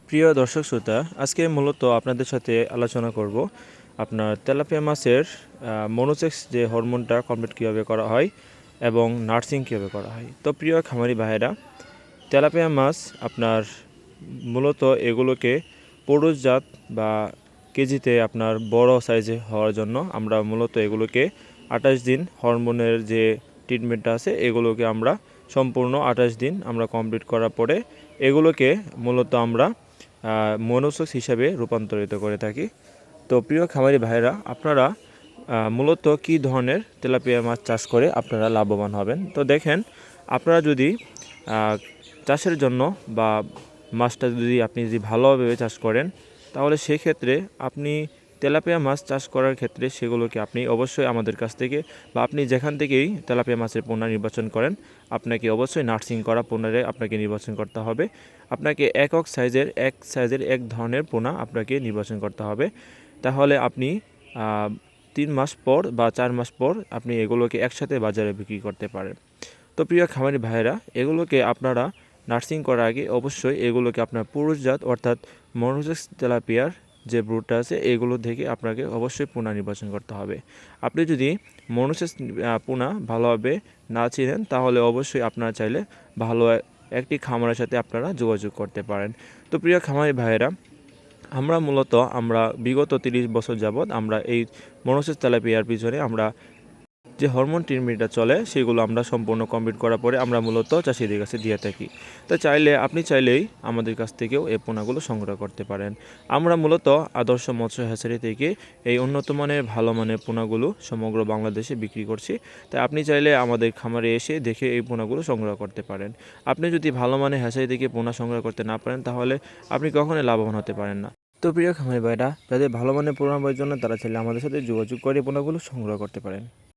প্রিয় দর্শক শ্রোতা, আজকে মূলত আপনাদের সাথে আলোচনা করব আপনার তেলাপিয়া মাছের মনোসেক্স যে হরমোনটা কমপ্লিট কীভাবে করা হয় এবং নার্সিং কীভাবে করা হয়। তো প্রিয় খামারি ভাইয়েরা, তেলাপিয়া মাছ আপনার মূলত এগুলোকে পুরুষজাত বা কেজিতে আপনার বড় সাইজে হওয়ার জন্য আমরা মূলত এগুলোকে 28 দিন হরমোনের যে ট্রিটমেন্টটা আছে এগুলোকে আমরা সম্পূর্ণ 28 দিন আমরা কমপ্লিট করার পরে এগুলোকে মূলত আমরা মনোসেক্স হিসাবে রূপান্তরিত করে থাকি। তো প্রিয় খামারি ভাইরা, আপনারা মূলত কী ধরনের তেলাপিয়া মাছ চাষ করে আপনারা লাভবান হবেন। তো দেখেন, আপনারা যদি চাষের জন্য বা মাছটা আপনি যদি ভালোভাবে চাষ করেন, তাহলে সেক্ষেত্রে আপনি তেলাপিয়া মাছ চাষ করার ক্ষেত্রে সেগুলোকে আপনি অবশ্যই আমাদের কাছ থেকে বা আপনি যেখান থেকেই তেলাপিয়া মাছের পোনা নির্বাচন করেন, আপনাকে অবশ্যই নার্সিং করা পোনারে আপনাকে নির্বাচন করতে হবে। আপনাকে একক সাইজের এক ধরনের পোনা আপনাকে নির্বাচন করতে হবে। তাহলে আপনি 3 মাস পর বা 4 মাস পর আপনি এগুলোকে একসাথে বাজারে বিক্রি করতে পারেন। তো প্রিয় খামারি ভাইয়েরা, এগুলোকে আপনারা নার্সিং করার আগে অবশ্যই এগুলোকে আপনার পুরুষজাত অর্থাৎ মনোসেক্স তেলাপিয়ার যে ব্রুডটা আছে এগুলো থেকে আপনাকে অবশ্যই পোনা নির্বাচন করতে হবে। আপনি যদি মনোসেক্স পোনা ভালোভাবে না চিনেন, তাহলে অবশ্যই আপনারা চাইলে ভালো একটি খামারের সাথে আপনারা যোগাযোগ করতে পারেন। তো প্রিয় খামারি ভাইয়েরা, আমরা বিগত 30 বছর যাবৎ আমরা এই মনোসেক্স তেলাপিয়ার পিছনে আমরা যে হরমোন ট্রিটমেন্টটা চলে সেগুলো আমরা সম্পূর্ণ কমপ্লিট করার পরে আমরা মূলত চাষিদের কাছে দিয়ে থাকি। তো আপনি চাইলেই আমাদের কাছ থেকেও এই পোনাগুলো সংগ্রহ করতে পারেন। আমরা মূলত আদর্শ মৎস্য হ্যাচারি থেকে এই উন্নত মানের ভালো মানের পোনাগুলো সমগ্র বাংলাদেশে বিক্রি করছি। তাই আপনি চাইলে আমাদের খামারে এসে দেখে এই পোনাগুলো সংগ্রহ করতে পারেন। আপনি যদি ভালো মানের হ্যাচারি থেকে পোনা সংগ্রহ করতে না পারেন, তাহলে আপনি কখনোই লাভবান হতে পারেন না। তো প্রিয় খামারি ভাইরা, যাদের ভালো মানের পোনা প্রয়োজন তারা চাইলে আমাদের সাথে যোগাযোগ করে পোনাগুলো সংগ্রহ করতে পারেন।